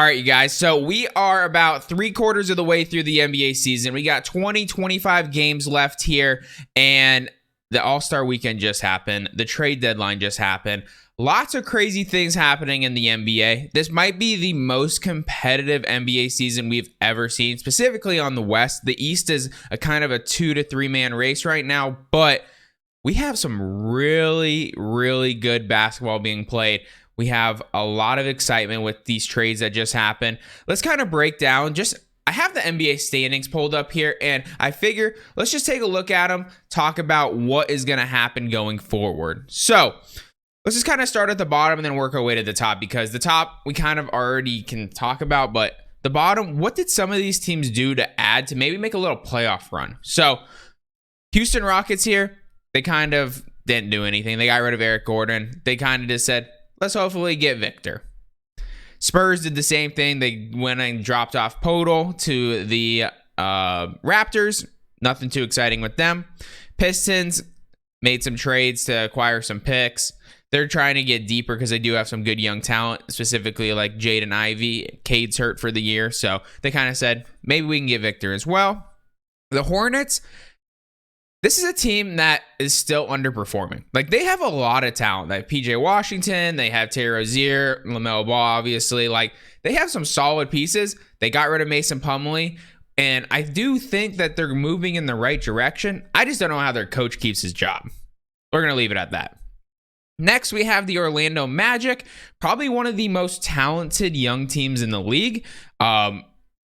All right, you guys. So we are about 3/4 of the way through the NBA season. We got 25 games left here, and the All-Star weekend just happened. The trade deadline just happened. Lots of crazy things happening in the NBA. This might be the most competitive NBA season we've ever seen, specifically on the West. The East is a kind of a 2 to 3 man race right now, but we have some really, really good basketball being played. We have a lot of excitement with these trades that just happened. Let's kind of break down I have the NBA standings pulled up here, and I figure let's just take a look at them, talk about what is going to happen going forward. So let's just kind of start at the bottom and then work our way to the top, because the top we kind of already can talk about, but the bottom, what did some of these teams do to add to maybe make a little playoff run? So Houston Rockets here, they kind of didn't do anything. They got rid of Eric Gordon. They kind of just said, let's hopefully get Victor. Spurs did the same thing. They went and dropped off Podol to the Raptors. Nothing too exciting with them. Pistons made some trades to acquire some picks. They're trying to get deeper because they do have some good young talent, specifically like Jaden Ivey. Cade's hurt for the year, so they kind of said, maybe we can get Victor as well. The Hornets, this is a team that is still underperforming. Like, they have a lot of talent. They have PJ Washington. They have Terry Rozier, LaMelo Ball, obviously. Like, they have some solid pieces. They got rid of Mason Plumlee. And I do think that they're moving in the right direction. I just don't know how their coach keeps his job. We're going to leave it at that. Next, we have the Orlando Magic. Probably one of the most talented young teams in the league.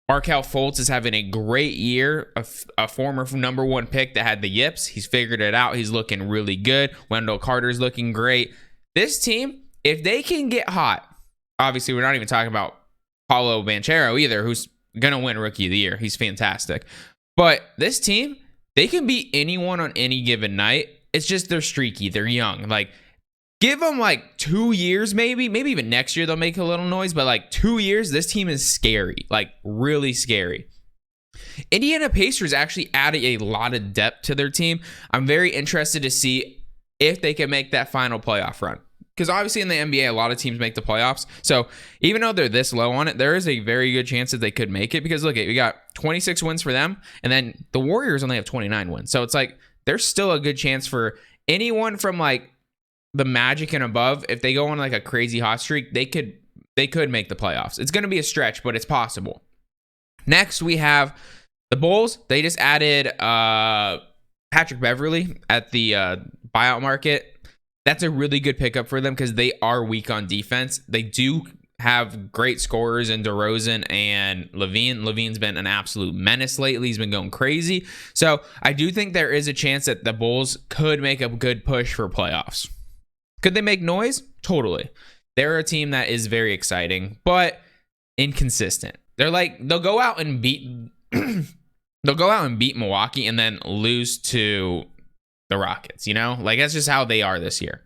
Markelle Fultz is having a great year, a former number 1 pick that had the yips. He's figured it out. He's looking really good. Wendell Carter's looking great. This team, if they can get hot, obviously we're not even talking about Paulo Banchero either, who's going to win Rookie of the Year. He's fantastic. But this team, they can beat anyone on any given night. It's just they're streaky. They're young. Like, give them like 2 years, maybe even next year they'll make a little noise, but like 2 years, this team is scary, like really scary. Indiana Pacers actually added a lot of depth to their team. I'm very interested to see if they can make that final playoff run, because obviously in the NBA, a lot of teams make the playoffs. So even though they're this low on it, there is a very good chance that they could make it, because look, we got 26 wins for them, and then the Warriors only have 29 wins. So it's like there's still a good chance for anyone from like the Magic and above. If they go on like a crazy hot streak, they could make the playoffs. It's going to be a stretch, but it's possible. Next, we have the Bulls. They just added Patrick Beverley at the buyout market. That's a really good pickup for them because they are weak on defense. They do have great scorers in DeRozan and Levine. Levine's been an absolute menace lately. He's been going crazy. So I do think there is a chance that the Bulls could make a good push for playoffs. Could they make noise? Totally. They're a team that is very exciting, but inconsistent. They'll go out and beat Milwaukee and then lose to the Rockets, Like, that's just how they are this year.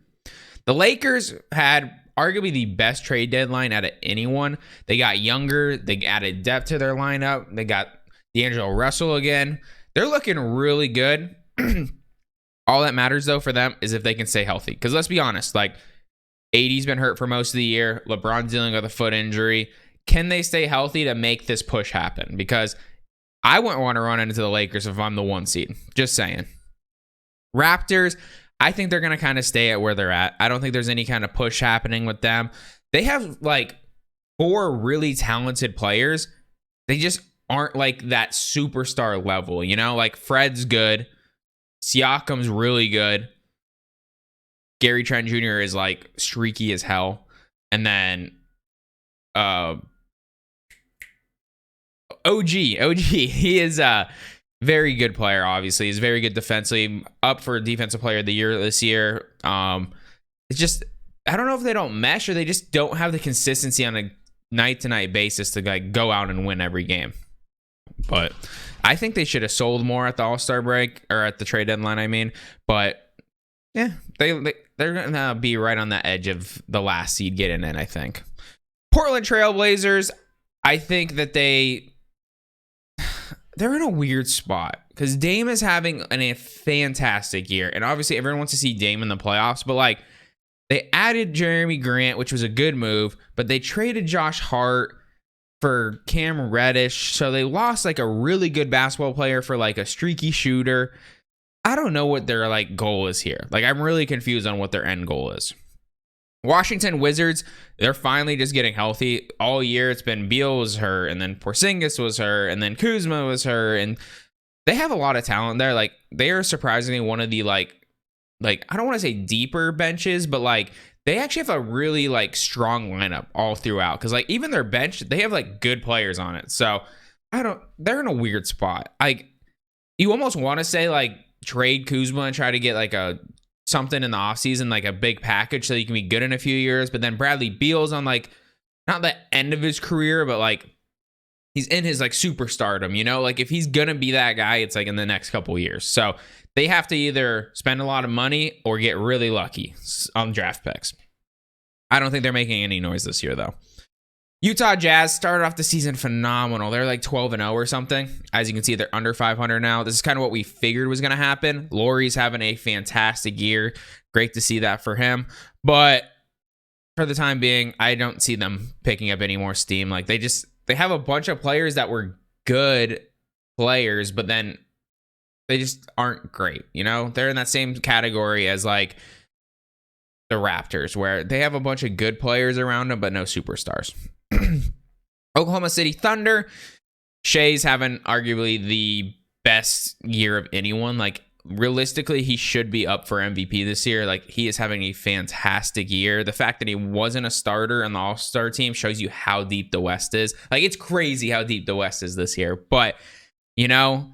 The Lakers had arguably the best trade deadline out of anyone. They got younger. They added depth to their lineup. They got D'Angelo Russell again. They're looking really good. All that matters, though, for them is if they can stay healthy. Because let's be honest, like, AD's been hurt for most of the year. LeBron's dealing with a foot injury. Can they stay healthy to make this push happen? Because I wouldn't want to run into the Lakers if I'm the 1 seed. Just saying. Raptors, I think they're going to kind of stay at where they're at. I don't think there's any kind of push happening with them. They have, like, 4 really talented players. They just aren't, like, that superstar level, Like, Fred's good. Siakam's really good. Gary Trent Jr. is like streaky as hell. And then OG, he is a very good player, obviously. He's very good defensively, up for Defensive Player of the Year this year. It's just, I don't know if they don't mesh or they just don't have the consistency on a night-to-night basis to like go out and win every game. But I think they should have sold more at the All-Star break, or at the trade deadline, I mean. But yeah, they're going to be right on the edge of the last seed getting in, I think. Portland Trail Blazers, I think that they're in a weird spot because Dame is having a fantastic year. And obviously everyone wants to see Dame in the playoffs, but like, they added Jeremy Grant, which was a good move, but they traded Josh Hart. for Cam Reddish. So they lost like a really good basketball player for like a streaky shooter. I don't know what their like goal is here. Like, I'm really confused on what their end goal is. Washington Wizards, they're finally just getting healthy. All year it's been Beal was hurt, and then Porzingis was hurt, and then Kuzma was hurt, and they have a lot of talent there. Like, they are surprisingly one of the like I don't want to say deeper benches, but like they actually have a really like strong lineup all throughout. Because like even their bench, they have like good players on it. So they're in a weird spot. Like, you almost want to say like trade Kuzma and try to get like something in the offseason, like a big package so you can be good in a few years. But then Bradley Beal's on like not the end of his career, but like he's in his like superstardom, you know? Like, if he's gonna be that guy, it's like in the next couple years. So they have to either spend a lot of money or get really lucky on draft picks. I don't think they're making any noise this year, though. Utah Jazz started off the season phenomenal. They're like 12-0 or something. As you can see, they're under 500 now. This is kind of what we figured was going to happen. Lauri's having a fantastic year. Great to see that for him. But for the time being, I don't see them picking up any more steam. Like, they have a bunch of players that were good players, but then they just aren't great. You know, they're in that same category as like the Raptors, where they have a bunch of good players around them, but no superstars. Oklahoma City Thunder, Shea's having arguably the best year of anyone. Like, realistically, he should be up for MVP this year. Like, he is having a fantastic year. The fact that he wasn't a starter on the All-Star team shows you how deep the West is. Like, it's crazy how deep the West is this year. But, you know,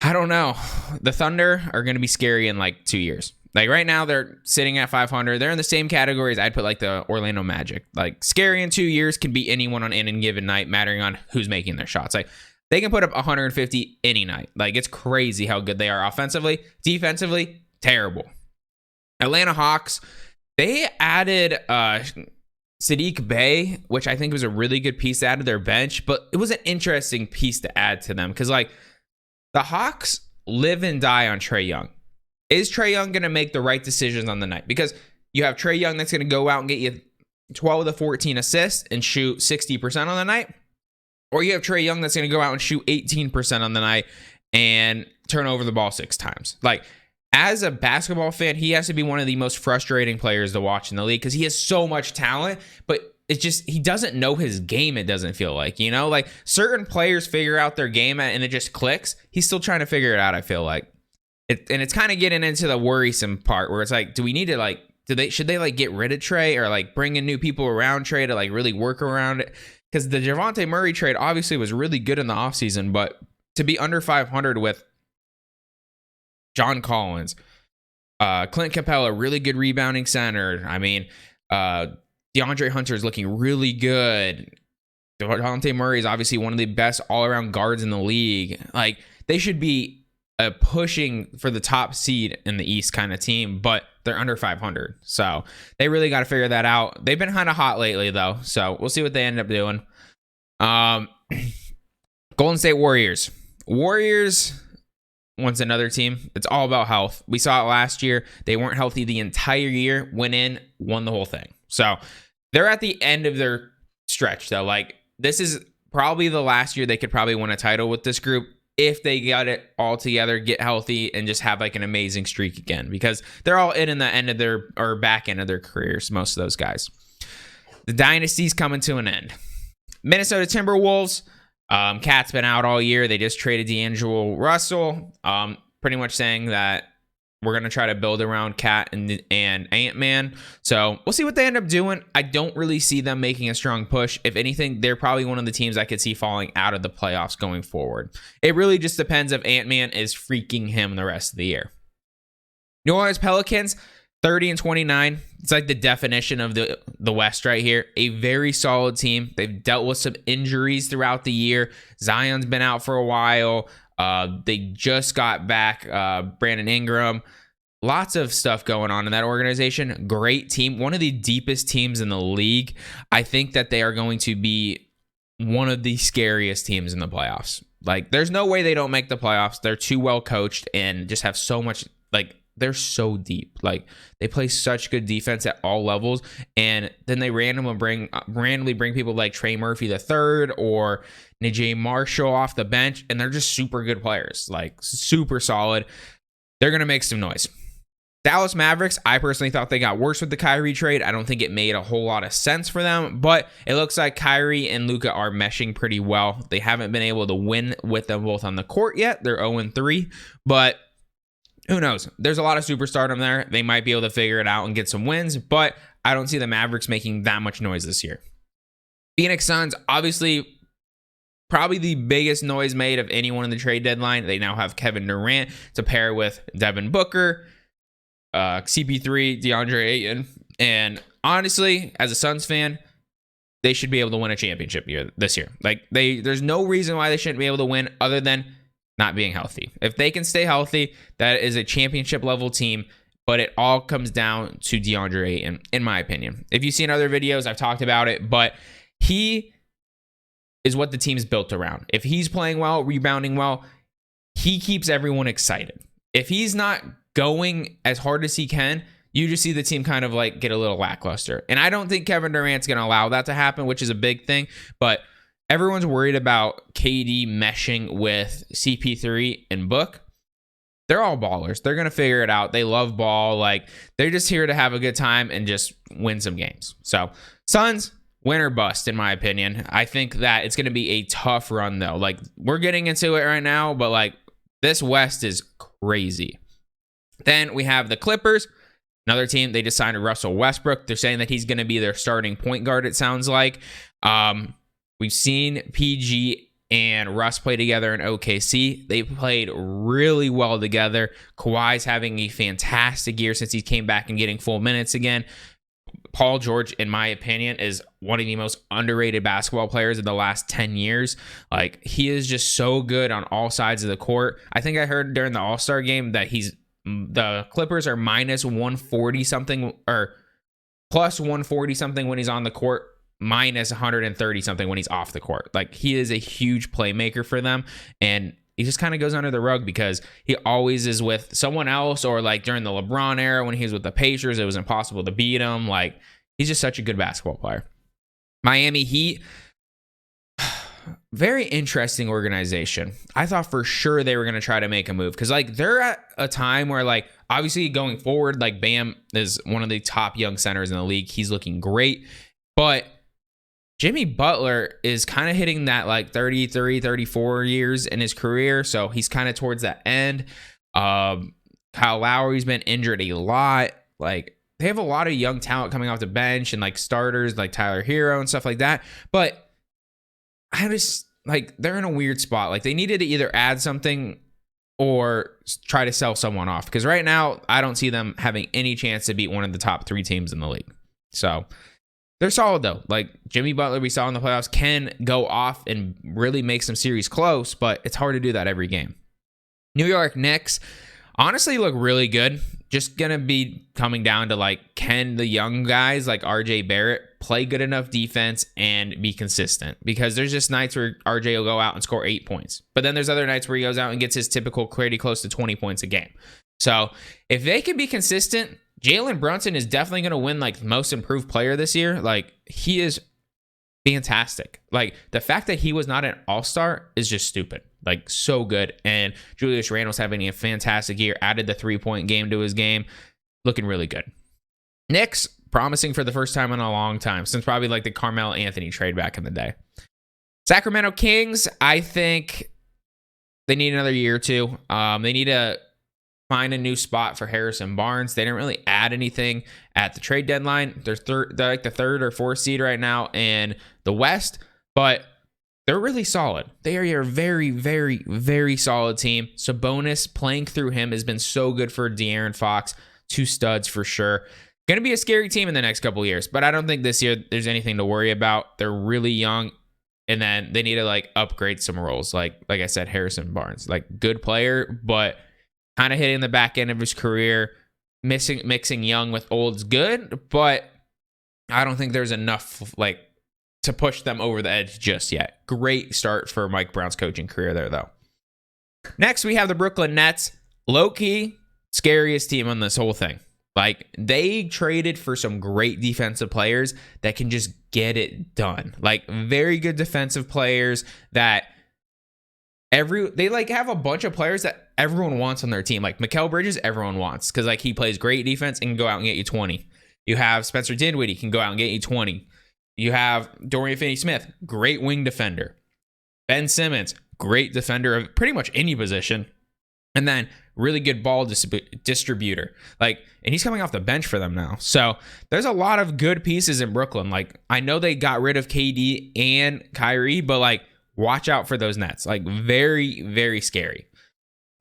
I don't know. The Thunder are going to be scary in like 2 years. Like, right now, they're sitting at 500. They're in the same categories I'd put like the Orlando Magic. Like, scary in 2 years can be anyone on any given night, mattering on who's making their shots. Like, they can put up 150 any night. Like, it's crazy how good they are offensively. Defensively, terrible. Atlanta Hawks, they added Sadiq Bey, which I think was a really good piece to add to their bench. But it was an interesting piece to add to them because, like, the Hawks live and die on Trae Young. Is Trae Young going to make the right decisions on the night? Because you have Trae Young that's going to go out and get you 12 to 14 assists and shoot 60% on the night. Or you have Trae Young that's going to go out and shoot 18% on the night and turn over the ball 6 times. Like, as a basketball fan, he has to be one of the most frustrating players to watch in the league because he has so much talent, but it's just, he doesn't know his game, it doesn't feel like, you know? Like, certain players figure out their game and it just clicks. He's still trying to figure it out, I feel like. And it's kind of getting into the worrisome part where it's like, do we need to like, should they like get rid of Trae or like bring in new people around Trae to like really work around it? Because the Javonte Murray trade obviously was really good in the offseason, but to be under 500 with John Collins, Clint Capella, really good rebounding center. I mean, DeAndre Hunter is looking really good. Javonte Murray is obviously one of the best all-around guards in the league. Like, they should be pushing for the top seed in the East kind of team, but they're under 500. So they really got to figure that out. They've been kind of hot lately, though. So we'll see what they end up doing. Golden State Warriors. Warriors, once another team. It's all about health. We saw it last year. They weren't healthy the entire year. Went in, won the whole thing. So they're at the end of their stretch, though. Like, this is probably the last year they could probably win a title with this group, if they got it all together, get healthy, and just have like an amazing streak again, because they're all in the end of their, or back end of their careers, most of those guys. The dynasty's coming to an end. Minnesota Timberwolves, Cat's been out all year. They just traded D'Angelo Russell, pretty much saying that we're going to try to build around Cat and Ant-Man. So we'll see what they end up doing. I don't really see them making a strong push. If anything, they're probably one of the teams I could see falling out of the playoffs going forward. It really just depends if Ant-Man is freaking him the rest of the year. New Orleans Pelicans, 30-29. It's like the definition of the West right here. A very solid team. They've dealt with some injuries throughout the year. Zion's been out for a while. They just got back Brandon Ingram. Lots of stuff going on in that organization. Great team. One of the deepest teams in the league. I think that they are going to be one of the scariest teams in the playoffs. Like, there's no way they don't make the playoffs. They're too well coached and just have so much, like, they're so deep. Like, they play such good defense at all levels, and then they randomly bring people like Trey Murphy the third or Najee Marshall off the bench, and they're just super good players, like super solid. They're gonna make some noise. Dallas Mavericks, I personally thought they got worse with the Kyrie trade. I don't think it made a whole lot of sense for them, but it looks like Kyrie and Luka are meshing pretty well. They haven't been able to win with them both on the court yet. They're 0-3, but who knows? There's a lot of superstardom there. They might be able to figure it out and get some wins, but I don't see the Mavericks making that much noise this year. Phoenix Suns, obviously, probably the biggest noise made of anyone in the trade deadline. They now have Kevin Durant to pair with Devin Booker, CP3, DeAndre Ayton, and honestly, as a Suns fan, they should be able to win a championship this year. Like, there's no reason why they shouldn't be able to win other than not being healthy. If they can stay healthy, that is a championship level team, but it all comes down to DeAndre Ayton, in my opinion. If you've seen other videos, I've talked about it, but he is what the team's built around. If he's playing well, rebounding well, he keeps everyone excited. If he's not going as hard as he can, you just see the team kind of like get a little lackluster. And I don't think Kevin Durant's going to allow that to happen, which is a big thing. But everyone's worried about KD meshing with CP3 and Book. They're all ballers. They're going to figure it out. They love ball. Like, they're just here to have a good time and just win some games. So, Suns, win or bust, in my opinion. I think that it's going to be a tough run, though. Like, we're getting into it right now, but like, this West is crazy. Then we have the Clippers, another team. They just signed Russell Westbrook. They're saying that he's going to be their starting point guard, it sounds like. We've seen PG and Russ play together in OKC. They played really well together. Kawhi's having a fantastic year since he came back and getting full minutes again. Paul George, in my opinion, is one of the most underrated basketball players of the last 10 years. Like, he is just so good on all sides of the court. I think I heard during the All-Star game that the Clippers are minus 140 something or plus 140 something when he's on the court, minus 130 something when he's off the court. Like, he is a huge playmaker for them, and he just kind of goes under the rug because he always is with someone else, or like during the LeBron era when he was with the Pacers, it was impossible to beat him. Like, he's just such a good basketball player. Miami Heat, very interesting organization. I thought for sure they were going to try to make a move because, like, they're at a time where, like, obviously going forward, like, Bam is one of the top young centers in the league. He's looking great, but Jimmy Butler is kind of hitting that like 33, 34 years in his career. So he's kind of towards that end. Kyle Lowry's been injured a lot. Like, they have a lot of young talent coming off the bench and like starters like Tyler Hero and stuff like that. But I just, like, they're in a weird spot. Like, they needed to either add something or try to sell someone off. Because right now, I don't see them having any chance to beat one of the top 3 teams in the league. So they're solid, though. Like, Jimmy Butler, we saw in the playoffs, can go off and really make some series close, but it's hard to do that every game. New York Knicks honestly look really good. Just going to be coming down to, like, can the young guys like RJ Barrett play good enough defense and be consistent? Because there's just nights where RJ will go out and score 8 points. But then there's other nights where he goes out and gets his typical pretty close to 20 points a game. So if they can be consistent, Jalen Brunson is definitely going to win like most improved player this year. Like, he is fantastic. Like, the fact that he was not an all-star is just stupid. Like, so good. And Julius Randle's having a fantastic year. Added the 3-point game to his game. Looking really good. Knicks, promising for the first time in a long time, since probably like the Carmelo Anthony trade back in the day. Sacramento Kings, I think they need another year or two. They need to find a new spot for Harrison Barnes. They didn't really add anything at the trade deadline. They're like the 3rd or 4th seed right now in the West, but they're really solid. They are a very, very, very solid team. Sabonis, playing through him, has been so good for De'Aaron Fox. 2 studs for sure. Going to be a scary team in the next couple of years, but I don't think this year there's anything to worry about. They're really young, and then they need to like upgrade some roles. Like I said, Harrison Barnes, like, good player, but kind of hitting the back end of his career. Mixing young with old's good, but I don't think there's enough like to push them over the edge just yet. Great start for Mike Brown's coaching career there, though. Next, we have the Brooklyn Nets. Low-key, Scariest team on this whole thing. Like, they traded for some great defensive players that can just get it done. Like, very good defensive players that they like have a bunch of players that everyone wants on their team. Like Mikal Bridges, everyone wants because like he plays great defense and can go out and get you 20. You have Spencer Dinwiddie, can go out and get you 20. You have Dorian Finney-Smith, great wing defender. Ben Simmons, great defender of pretty much any position. And then really good ball distributor. Like, and he's coming off the bench for them now. So there's a lot of good pieces in Brooklyn. Like, I know they got rid of KD and Kyrie, but like, watch out for those Nets. Like, very, very scary.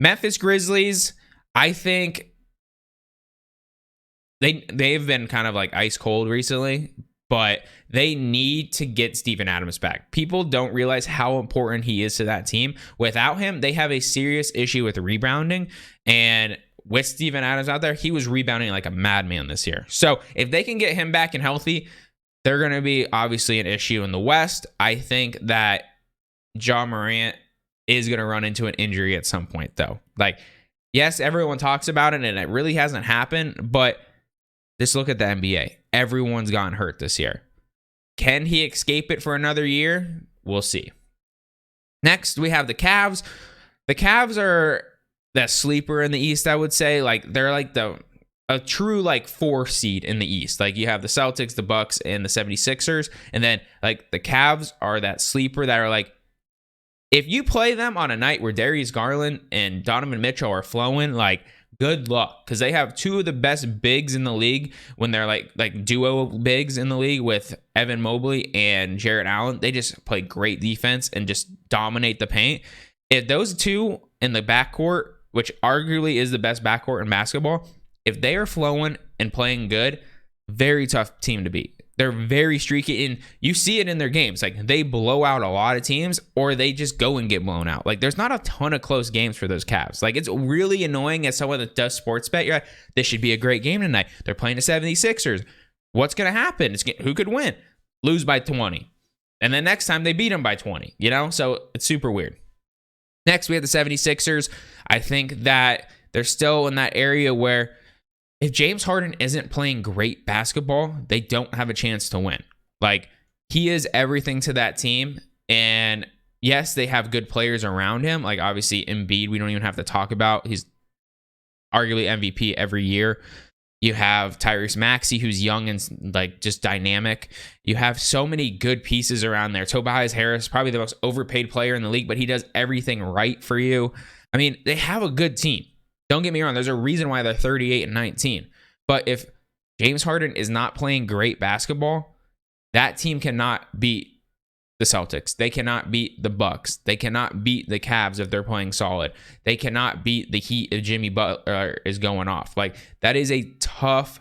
Memphis Grizzlies, I think they've been kind of like ice cold recently, but they need to get Steven Adams back. People don't realize how important he is to that team. Without him, they have a serious issue with rebounding. And with Steven Adams out there, he was rebounding like a madman this year. So if they can get him back and healthy, they're going to be obviously an issue in the West. I think that Ja Morant is going to run into an injury at some point, though. Like, yes, everyone talks about it, and it really hasn't happened, but just look at the NBA. Everyone's gotten hurt this year. Can he escape it for another year? We'll see. Next, we have the Cavs. The Cavs are that sleeper in the East, I would say. Like, they're like a true like 4 seed in the East. Like, you have the Celtics, the Bucks, and the 76ers. And then like the Cavs are that sleeper that are like, if you play them on a night where Darius Garland and Donovan Mitchell are flowing, like, good luck, because they have 2 of the best bigs in the league when they're like duo bigs in the league with Evan Mobley and Jarrett Allen. They just play great defense and just dominate the paint. If those 2 in the backcourt, which arguably is the best backcourt in basketball, if they are flowing and playing good, very tough team to beat. They're very streaky, and you see it in their games. Like, they blow out a lot of teams, or they just go and get blown out. Like, there's not a ton of close games for those Cavs. Like, it's really annoying as someone that does sports bet. You're like, this should be a great game tonight. They're playing the 76ers. What's going to happen? Who could win? Lose by 20. And then next time they beat them by 20, you know? So it's super weird. Next, we have the 76ers. I think that they're still in that area where if James Harden isn't playing great basketball, they don't have a chance to win. Like, he is everything to that team. And yes, they have good players around him. Like, obviously, Embiid, we don't even have to talk about. He's arguably MVP every year. You have Tyrese Maxey, who's young and like just dynamic. You have so many good pieces around there. Tobias Harris, probably the most overpaid player in the league, but he does everything right for you. I mean, they have a good team. Don't get me wrong. There's a reason why they're 38-19. But if James Harden is not playing great basketball, that team cannot beat the Celtics. They cannot beat the Bucks. They cannot beat the Cavs if they're playing solid. They cannot beat the Heat if Jimmy Butler is going off. Like, that is a tough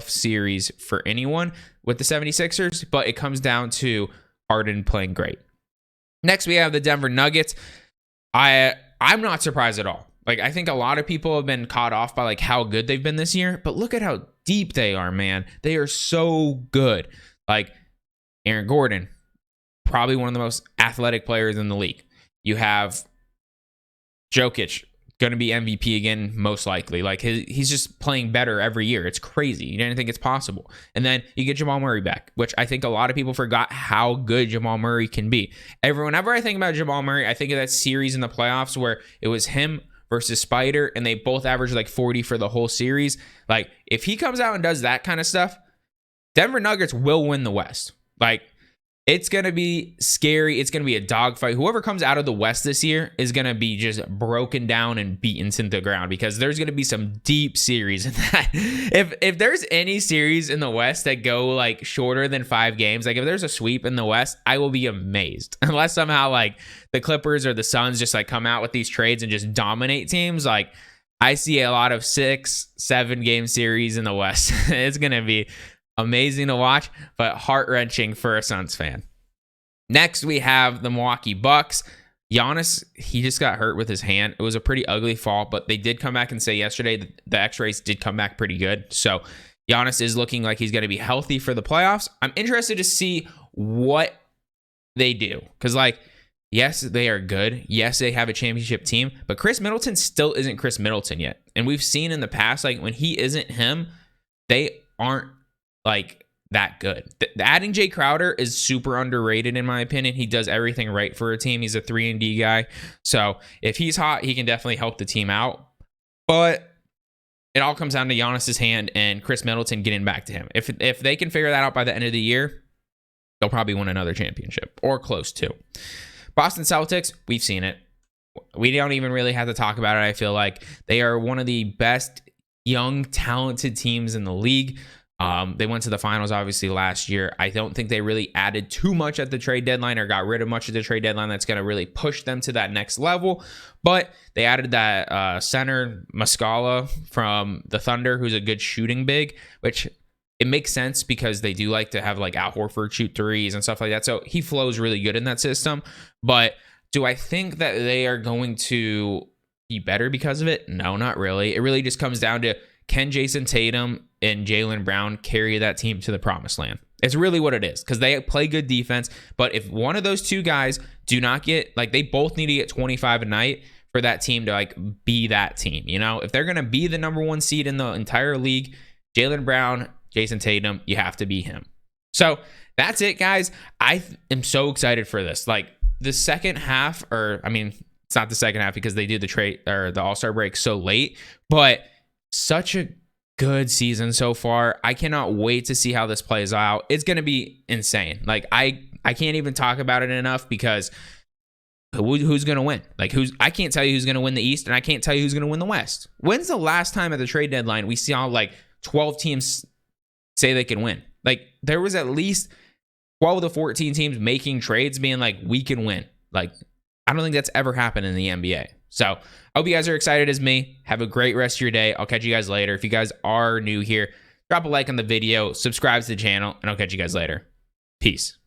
series for anyone with the 76ers, but it comes down to Harden playing great. Next, we have the Denver Nuggets. I'm not surprised at all. Like, I think a lot of people have been caught off by like how good they've been this year, but look at how deep they are, man. They are so good. Like, Aaron Gordon, probably one of the most athletic players in the league. You have Jokic, going to be MVP again, most likely. Like, he's just playing better every year. It's crazy. You didn't think it's possible. And then you get Jamal Murray back, which I think a lot of people forgot how good Jamal Murray can be. Whenever I think about Jamal Murray, I think of that series in the playoffs where it was him versus Spider, and they both averaged like 40 for the whole series. Like, if he comes out and does that kind of stuff, Denver Nuggets will win the West. Like, it's going to be scary. It's going to be a dogfight. Whoever comes out of the West this year is going to be just broken down and beaten to the ground, because there's going to be some deep series in that. If there's any series in the West that go like shorter than 5 games, like if there's a sweep in the West, I will be amazed. Unless somehow like the Clippers or the Suns just like come out with these trades and just dominate teams. Like, I see a lot of 6-7 game series in the West. It's going to be amazing to watch, but heart-wrenching for a Suns fan. Next, we have the Milwaukee Bucks. Giannis, he just got hurt with his hand. It was a pretty ugly fall, but they did come back and say yesterday that the x-rays did come back pretty good. So Giannis is looking like he's going to be healthy for the playoffs. I'm interested to see what they do, because like Yes, they are good. Yes, they have a championship team, but Chris Middleton still isn't Chris Middleton yet. And we've seen in the past, like when he isn't him, they aren't like that good. Adding Jay Crowder is super underrated in my opinion. He does everything right for a team. He's a 3-and-D guy. So if he's hot, he can definitely help the team out. But it all comes down to Giannis's hand and Chris Middleton getting back to him. If they can figure that out by the end of the year, they'll probably win another championship or close to. Boston Celtics, we've seen it. We don't even really have to talk about it. I feel like they are one of the best young, talented teams in the league. They went to the finals, obviously, last year. I don't think they really added too much at the trade deadline or got rid of much of the trade deadline that's going to really push them to that next level. But they added that center, Muscala, from the Thunder, who's a good shooting big, which it makes sense because they do like to have like Al Horford shoot threes and stuff like that. So he flows really good in that system. But do I think that they are going to be better because of it? No, not really. It really just comes down to, can Jason Tatum and Jaylen Brown carry that team to the promised land? It's really what it is, because they play good defense. But if one of those two guys do not get, like, they both need to get 25 a night for that team to like be that team. You know, if they're going to be the number one seed in the entire league, Jaylen Brown, Jason Tatum, you have to be him. So that's it, guys. I am so excited for this. Like the second half, or I mean, it's not the second half because they do the trade or the All-Star break so late, but such a good season so far. I cannot wait to see how this plays out. It's going to be insane. Like I can't even talk about it enough, because who's going to win? Like I can't tell you who's going to win the East, and I can't tell you who's going to win the West. When's the last time at the trade deadline we saw like 12 teams say they can win? Like there was at least 12 to 14 teams making trades being like, we can win. Like I don't think that's ever happened in the NBA. So I hope you guys are excited as me. Have a great rest of your day. I'll catch you guys later. If you guys are new here, drop a like on the video, subscribe to the channel, and I'll catch you guys later. Peace.